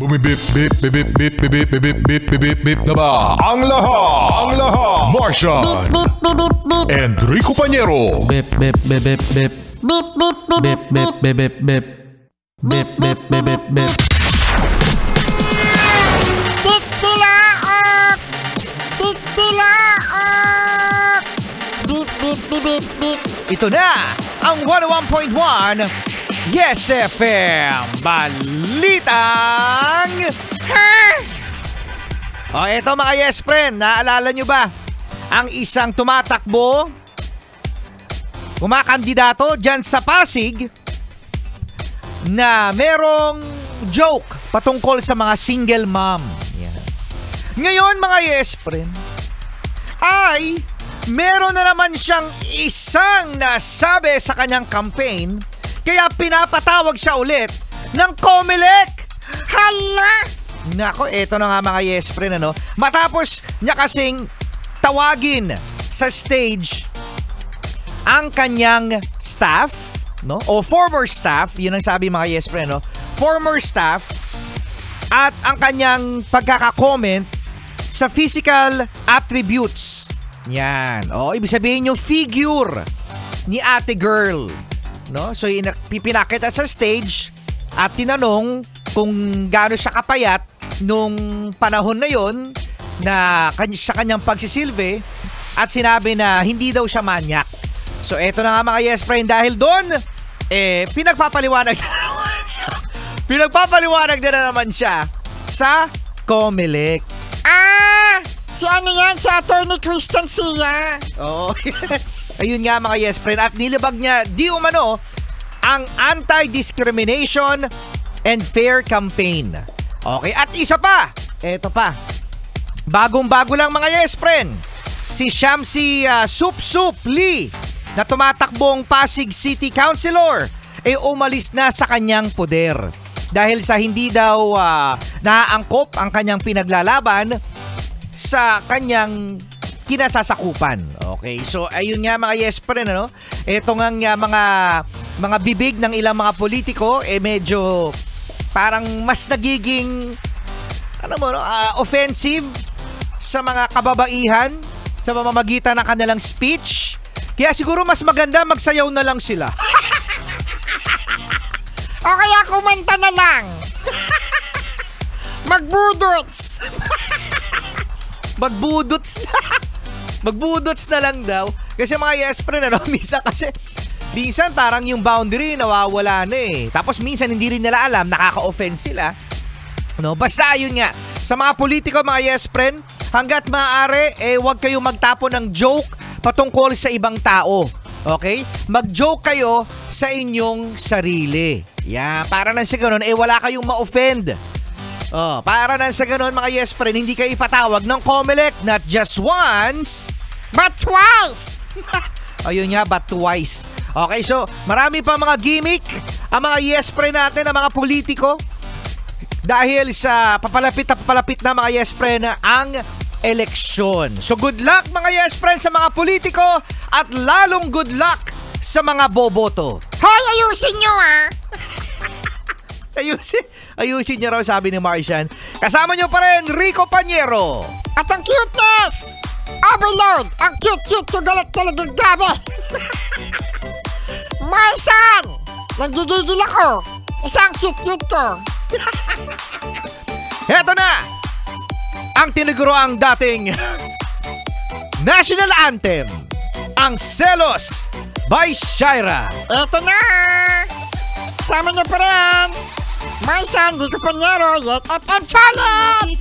Bumibip, bip, bip, bip, bip, bip, bip, bip, bip, bip, bip na ba? Ang lahat! Martian! And Rico Panyero! Bip, bip, bip, bip, bip. Bip, bip, bip, bip, bip, bip, bip. Bip, bip, bip, bip, bip. Titilaok! Titilaok! Bip, bip, bip, bip, bip. Ito na ang 101.1 Yes FM Balitang O eto mga Yes Friend, naalala nyo ba ang isang tumatakbo kumakandidato dyan sa Pasig na merong joke patungkol sa mga single mom. Yan. Ngayon mga Yes Friend, ay meron na naman siyang isang nasabi sa kanyang campaign, kaya pinapatawag siya ulit ng COMELEC. Hala! Nako, eto na nga mga Yes Friend, ano? Matapos niya kasing tawagin sa stage ang kanyang staff, no? O former staff, yun ang sabi mga Yes Friend, no? Former staff at ang kanyang pagkaka-comment sa physical attributes. Yan. O, ibig sabihin yung figure ni ate girl. No? So, pinakita sa stage at tinanong kung gaano siya kapayat nung panahon na yon na sa kanyang pagsisilbi at sinabi na hindi daw siya manyak. So, eto na nga mga Yes Friend, dahil doon, pinagpapaliwanag na naman siya. Pinagpapaliwanag na naman siya sa COMELEC. Si ano yan? Si Attorney Christian Silla. Oo. Ayun nga mga Yes Friend. At nilabag niya di umano ang Anti-Discrimination and Fair Campaign. Okay. At isa pa. Eto pa. Bagong-bago lang mga Yes Friend. Si Shamsi Sup Sup Lee na tumatakbong Pasig City Councilor umalis na sa kanyang poder. Dahil sa hindi daw naaangkop ang kanyang pinaglalaban sa kanyang kinasasakupan. Okay, so ayun nga mga Yes Friend, ano? Ito nga mga bibig ng ilang mga politiko medyo parang mas nagiging offensive sa mga kababaihan sa pamamagitan ng kanilang speech. Kaya siguro mas maganda magsayaw na lang sila. O kaya kumanta na lang. Magbudots. Magbudots na lang daw. Kasi mga Yes Friend, minsan parang yung boundary nawawala na eh. Tapos minsan hindi rin nila alam, nakaka-offend sila. No, basta yun nga. Sa mga politiko mga Yes Friend, hanggat maaari, huwag kayong magtapo ng joke patungkol sa ibang tao. Okay? Mag-joke kayo sa inyong sarili. Yeah, para nang sa ganun, wala kayong ma-offend. Para nang sa ganun mga Yes Friend, hindi kayo ipatawag ng COMELEC not just once, but twice. Ayun nga, but twice. Okay, so marami pa mga gimmick ang mga Yes Friend natin, ang mga politiko. Dahil sa papalapit na mga Yes Friend ang eleksyon. So good luck mga Yes Friend sa mga politiko at lalong good luck sa mga boboto. Hoy, ayusin nyo Ayusin niyo raw, sabi ni Martian. Kasama niyo pa rin Rico Panyero. At ang cuteness! Overload! Ang cute-cute ko galat talagang grabe! Martian! Nanggigigil ako! Isang cute-cute ko! Heto na! Ang tiniguro ang dating national anthem, ang Selos by Shaira. Eto na! Sama niyo pa rin! Martian, Rico Panyero, Yes FM Challenge!